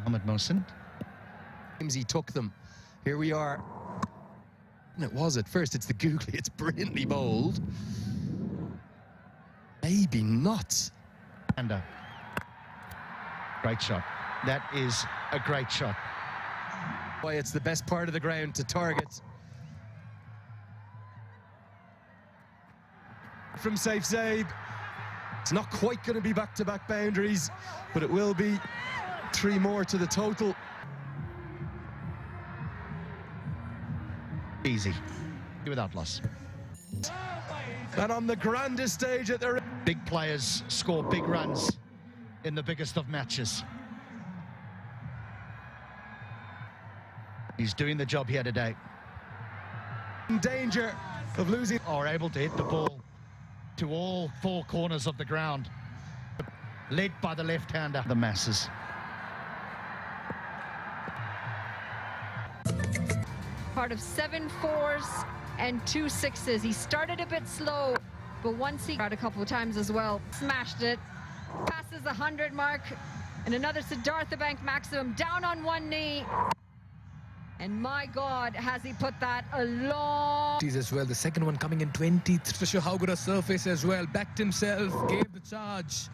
Mohammed Mohsen. He took them. Here we are. And it was at first. It's the googly. It's brilliantly bowled. Maybe not. And a great shot. That is a great shot. Why it's the best part of the ground to target. From Saif Zaib. It's not quite going to be back-to-back boundaries, but it will be 3 more to the total. Easy, without loss. And on the grandest stage at the... Big players score big runs in the biggest of matches. He's doing the job here today. In danger of losing... Are able to hit the ball to all 4 corners of the ground. Led by the left-hander. The masses. Part of 7 fours and 2 sixes. He started a bit slow, but once he got a couple of times as well, smashed it, passes the 100 mark, and another Siddhartha Bank maximum down on 1 knee. And my God, has he put that a long... As well, the second one coming in 20th to show how good a surface as well. Backed himself, gave the charge,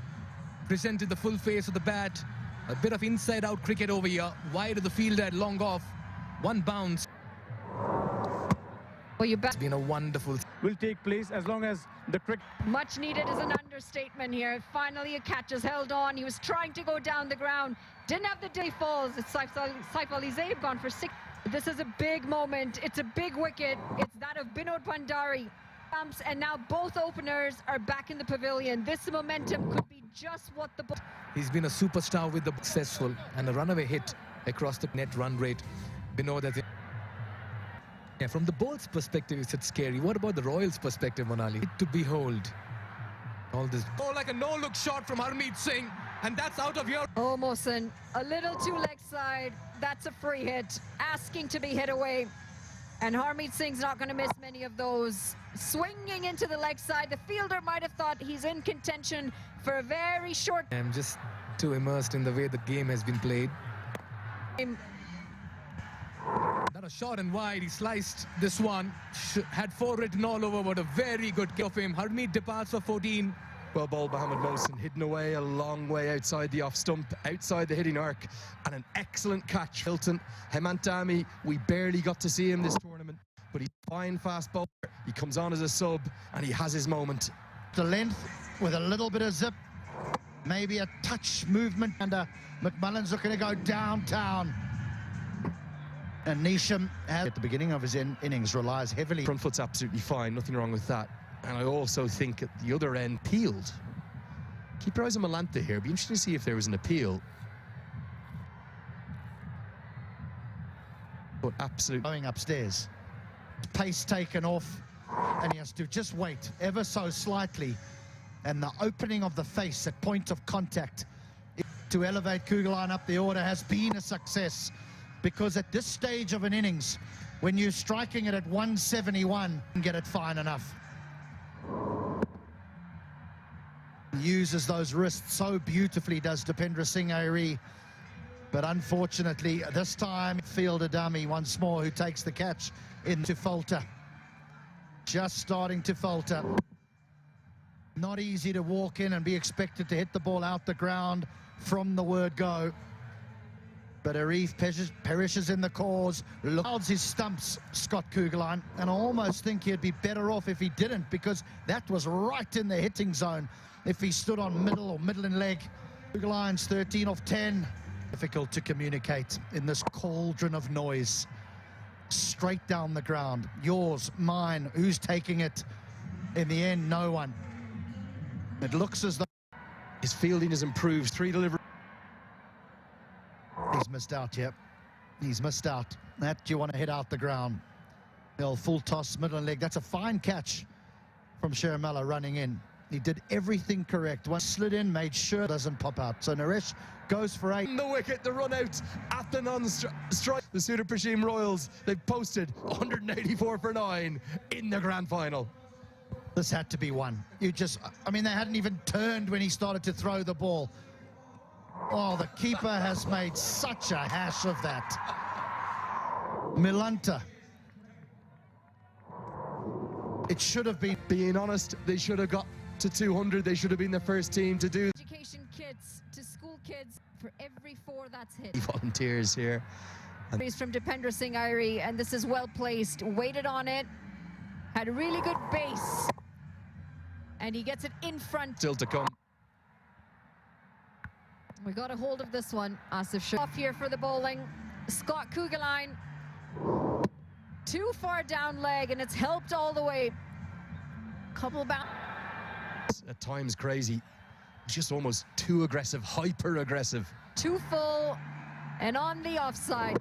presented the full face of the bat. A bit of inside-out cricket over here. Wide of the fielder, long off, 1 bounce. Well, you bet. It's been a wonderful... Will take place as long as the cricket... Much needed is an understatement here. Finally, a catch is held on. He was trying to go down the ground. Didn't have the day falls. It's Saif Ali Zaib gone for 6. This is a big moment. It's a big wicket. It's that of Binod Bhandari. And now both openers are back in the pavilion. This momentum could be just what the... He's been a superstar with the successful and a runaway hit across the net run rate. Binod has... Yeah, from the bowl's perspective, it's scary. What about the Royals' perspective, Monali? To behold. All this... Oh, like a no-look shot from Harmeet Singh. And that's out of your... Oh, Mohsen, a little too leg side. That's a free hit. Asking to be hit away. And Harmeet Singh's not going to miss many of those. Swinging into the leg side. The fielder might have thought he's in contention for a very short... I'm just too immersed in the way the game has been played. Not a short and wide. He sliced this one. Had 4 written all over, but a very good kick of him. Harmeet departs for 14. Well bowled, Mohammed Mohsen, hidden away a long way outside the off stump, outside the hitting arc, and an excellent catch. Hilton, Hemant Dami, we barely got to see him this tournament, but he's a fine fast bowler. He comes on as a sub, and he has his moment. The length with a little bit of zip, maybe a touch movement, and McMullen's looking to go downtown. And Neesham, at the beginning of his innings, relies heavily. Front foot's absolutely fine, nothing wrong with that. And I also think at the other end, peeled. Keep your eyes on Malanta here. Be interesting to see if there was an appeal. But absolutely. Going upstairs. Pace taken off, and he has to just wait ever so slightly. And the opening of the face at point of contact to elevate Kugelheim up the order has been a success. Because at this stage of an innings, when you're striking it at 171, get it fine enough. Uses those wrists so beautifully, does Dipendra Singh Airi. But unfortunately, this time, fielder dummy once more, who takes the catch into falter. Just starting to falter. Not easy to walk in and be expected to hit the ball out the ground from the word go. But Arif perishes in the cause, holds his stumps, Scott Kugelheim, and I almost think he'd be better off if he didn't, because that was right in the hitting zone if he stood on middle or middle and leg. Kugelheim's 13 of 10. Difficult to communicate in this cauldron of noise. Straight down the ground. Yours, mine, who's taking it? In the end, no one. It looks as though his fielding has improved. 3 deliveries. He's missed out here. He's missed out. That you want to hit out the ground. Well, full toss, middle and leg. That's a fine catch from Sharamella running in. He did everything correct. One slid in, made sure it doesn't pop out. So Naresh goes for 8. The wicket, the run out at the non-strike. The Sudurpaschim Royals, they've posted 184 for 9 in the grand final. This had to be one. I mean, they hadn't even turned when he started to throw the ball. Oh, the keeper has made such a hash of that. Milanta. It should have been. Being honest, they should have got to 200. They should have been the first team to do. Education kits to school kids for every 4 that's hit. Volunteers here. He's from Dipendra Singh Irie, and this is well placed. Waited on it. Had a really good base. And he gets it in front. Still to come. We got a hold of this one. Asif off here for the bowling. Scott Kugelheim. Too far down leg, and it's helped all the way. Couple bounce. At times crazy. Just almost too aggressive, hyper aggressive. Too full, and on the offside.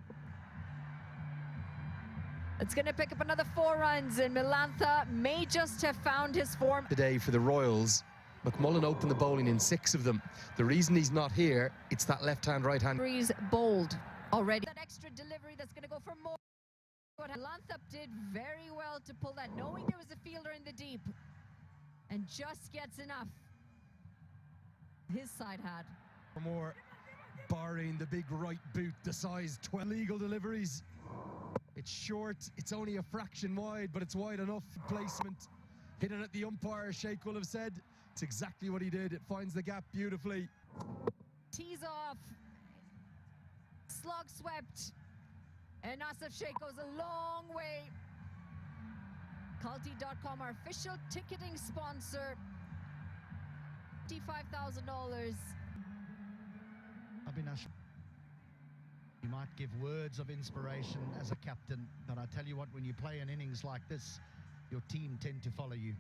It's going to pick up another 4 runs, and Milantha may just have found his form. Today for the Royals, McMullen opened the bowling in 6 of them. The reason he's not here, it's that left-hand, right-hand. Breeze bowled already. That extra delivery that's going to go for more. Milantha did very well to pull that, knowing there was a fielder in the deep, and just gets enough. His side had. For more, barring the big right boot, the size 12 legal deliveries. It's short, it's only a fraction wide, but it's wide enough. Placement, hit it at the umpire, Sheikh will have said. It's exactly what he did. It finds the gap beautifully. Tees off, slog swept, and Asif Sheikh goes a long way. Kalti.com, our official ticketing sponsor. $55,000. Abhinash, you might give words of inspiration as a captain, but I tell you what, when you play an innings like this, your team tend to follow you.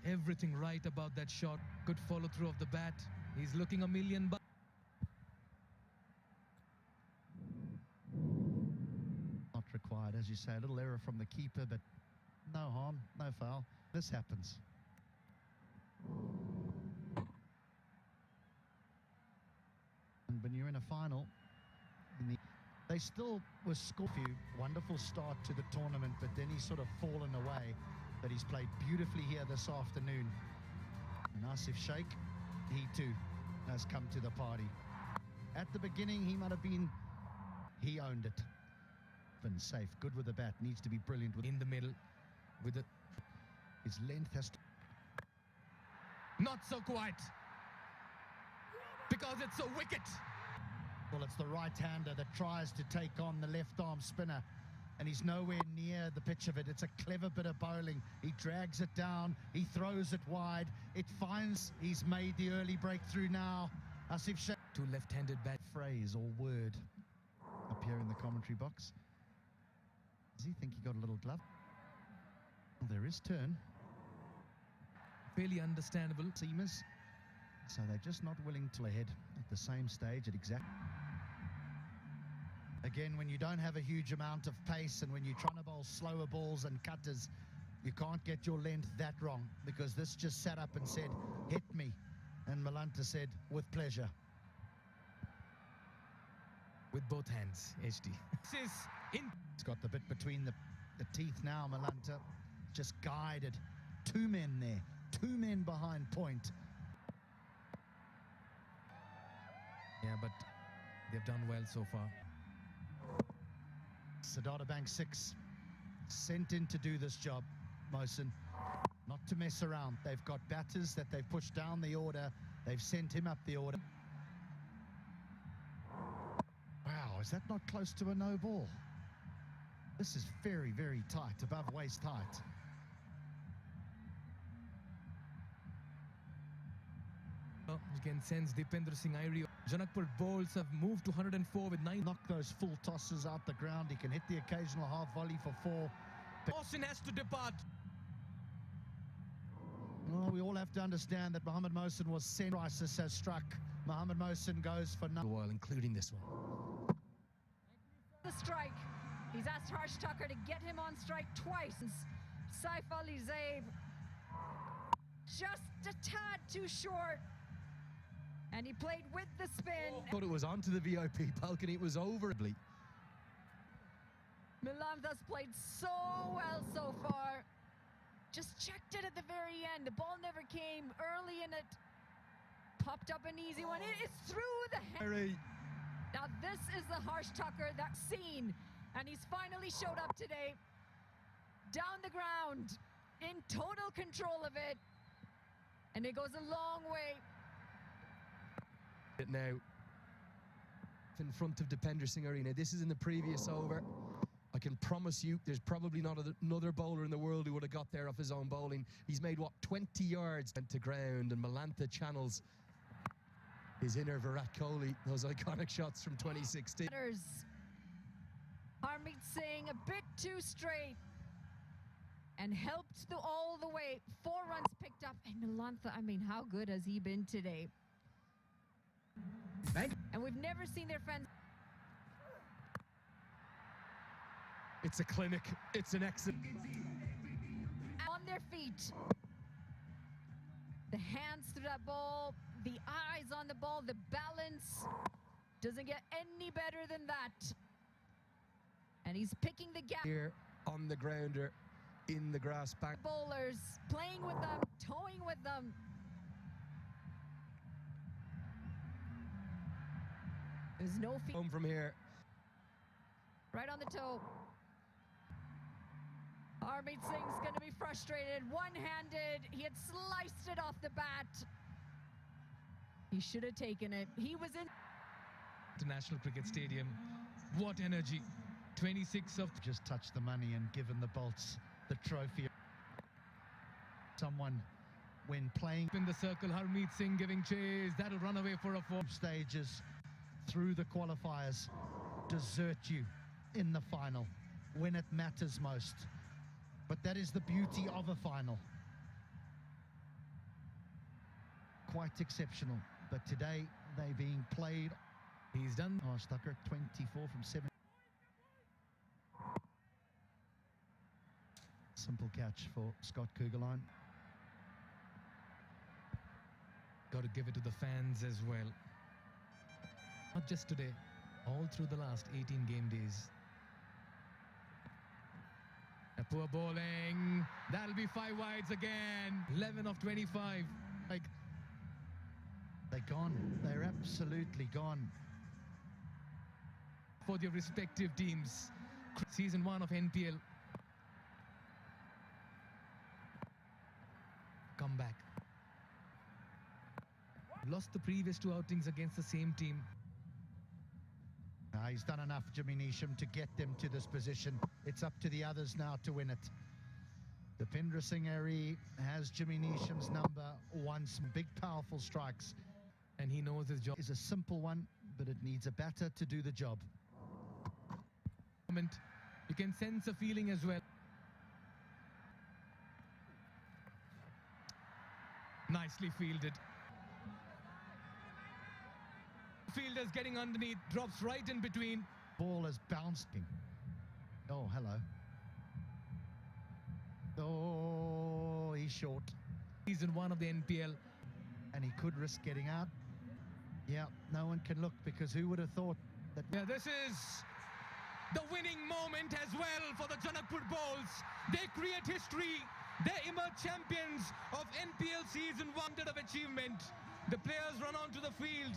Everything right about that shot. Good follow through of the bat. He's looking $1 million. Not required, as you say, a little error from the keeper, but no harm, no foul. This happens. And when you're in a final, they still were scored. Wonderful start to the tournament, but then he's sort of fallen away. But he's played beautifully here this afternoon. And Asif Sheikh, he too has come to the party. At the beginning, he might have been, he owned it. Been safe, good with the bat, needs to be brilliant with In the middle, with the his length has to. not so quiet, because it's so wicked. Well, it's the right-hander that tries to take on the left-arm spinner, and he's nowhere near the pitch of it. It's a clever bit of bowling. He drags it down, he throws it wide, it finds, he's made the early breakthrough now. Asif Sheikh. 2 left-handed bat. Phrase or word up here in the commentary box. Does he think he got a little glove? Well, there is turn. Fairly understandable. Seamers. So they're just not willing to ahead at the same stage at exact. Again, when you don't have a huge amount of pace and when you're trying to bowl slower balls and cutters, you can't get your length that wrong, because this just sat up and said, hit me. And Milanta said, with pleasure. With both hands, HD. This is in. It's got the bit between the teeth now, Milanta. Just guided. 2 men there. 2 men behind point. Yeah, but they've done well so far. Siddhartha Bank 6. Sent in to do this job, Mohsin. Not to mess around. They've got batters that they've pushed down the order. They've sent him up the order. Wow, is that not close to a no ball? This is very, very tight, above waist height. You can sense Dipendra Singh Irie. Janakpur bowls have moved to 104 with 9. Knock those full tosses out the ground. He can hit the occasional half volley for 4. Mohsin has to depart. Well, we all have to understand that Mohammad Mohsin was sent. Crisis has struck. Mohammad Mohsin goes for no. While including this one. The strike. He's asked Harsh Tucker to get him on strike twice. Saif Ali Zaib just a tad too short. And he played with the spin. Thought it was onto the VIP balcony. It was over. Milantha's played so well so far. Just checked it at the very end. The ball never came early in it. Popped up an easy one. It is through the head. Now this is the Harsh Tucker that's seen, and he's finally showed up today. Down the ground, in total control of it, and it goes a long way. Now, in front of Dipender Singh Arena. This is in the previous over. I can promise you there's probably not another bowler in the world who would have got there off his own bowling. He's made, what, 20 yards to ground, and Malantha channels his inner Virat Kohli, those iconic shots from 2016. Harmeet Singh a bit too straight and helped all the way. 4 runs picked up, and Malantha, I mean, how good has he been today? And we've never seen their fans. It's a clinic. It's an excellent. On their feet. The hands through that ball, the eyes on the ball, the balance. Doesn't get any better than that. And he's picking the gap. Here on the grounder, in the grass bank. Bowlers playing with them, towing with them. There's no feet. Home from here. Right on the toe. Harmeet Singh's going to be frustrated. One-handed. He had sliced it off the bat. He should have taken it. He was in. International Cricket Stadium. What energy. 26 of. Just touched the money and given the Bolts the trophy. Someone, when playing In the circle, Harmeet Singh giving chase. That'll run away for a 4. stages through the qualifiers, desert you in the final when it matters most. But that is the beauty of a final. Quite exceptional. But today, they being played. He's done. Oh, Stucker, 24 from 7. Simple catch for Scott Kugelheim. Got to give it to the fans as well. Not just today, all through the last 18 game days. A poor bowling. That'll be 5 wides again. 11 of 25. Like, they're gone. They're absolutely gone. For their respective teams. Season 1 of NPL. Come back. Lost the previous 2 outings against the same team. He's done enough, Jimmy Neesham, to get them to this position. It's up to the others now to win it. Dipender Singh Arena has Jimmy Neesham's number once. Big, powerful strikes. And he knows his job. Is a simple one, but it needs a batter to do the job. You can sense a feeling as well. Nicely fielded. Fielders getting underneath, drops right in between. Ball has bounced him. Oh, hello. Oh, he's short. Season 1 of the NPL. And he could risk getting out. Yeah, no one can look, because who would have thought that... Yeah, this is the winning moment as well for the Janakpur Bowls. They create history. They emerge champions of NPL Season 1 of achievement. The players run onto the field,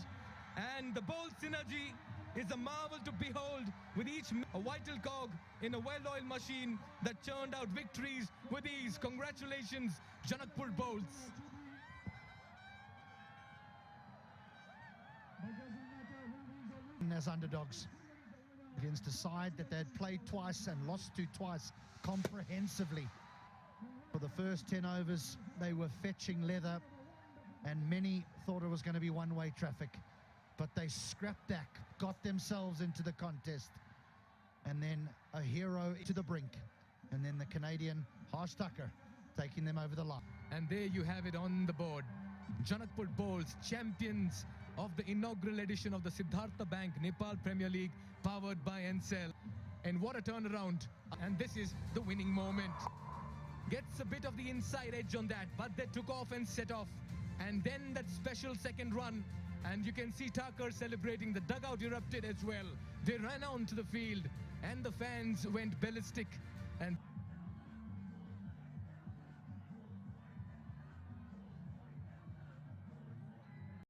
and the bowl synergy is a marvel to behold, with each a vital cog in a well-oiled machine that churned out victories with ease. Congratulations, Janakpur Bowls. As underdogs against a side that they'd played twice and lost to twice comprehensively. For the first 10 overs, they were fetching leather, and many thought it was going to be one-way traffic. But they scrapped back, got themselves into the contest, and then a hero to the brink. And then the Canadian Harsh Tucker taking them over the line. And there you have it on the board. Janakpur Bowls, champions of the inaugural edition of the Siddhartha Bank Nepal Premier League, powered by Encel. And what a turnaround. And this is the winning moment. Gets a bit of the inside edge on that, but they took off and set off. And then that special second run. And you can see Tucker celebrating. The dugout erupted as well. They ran onto the field, and the fans went ballistic. And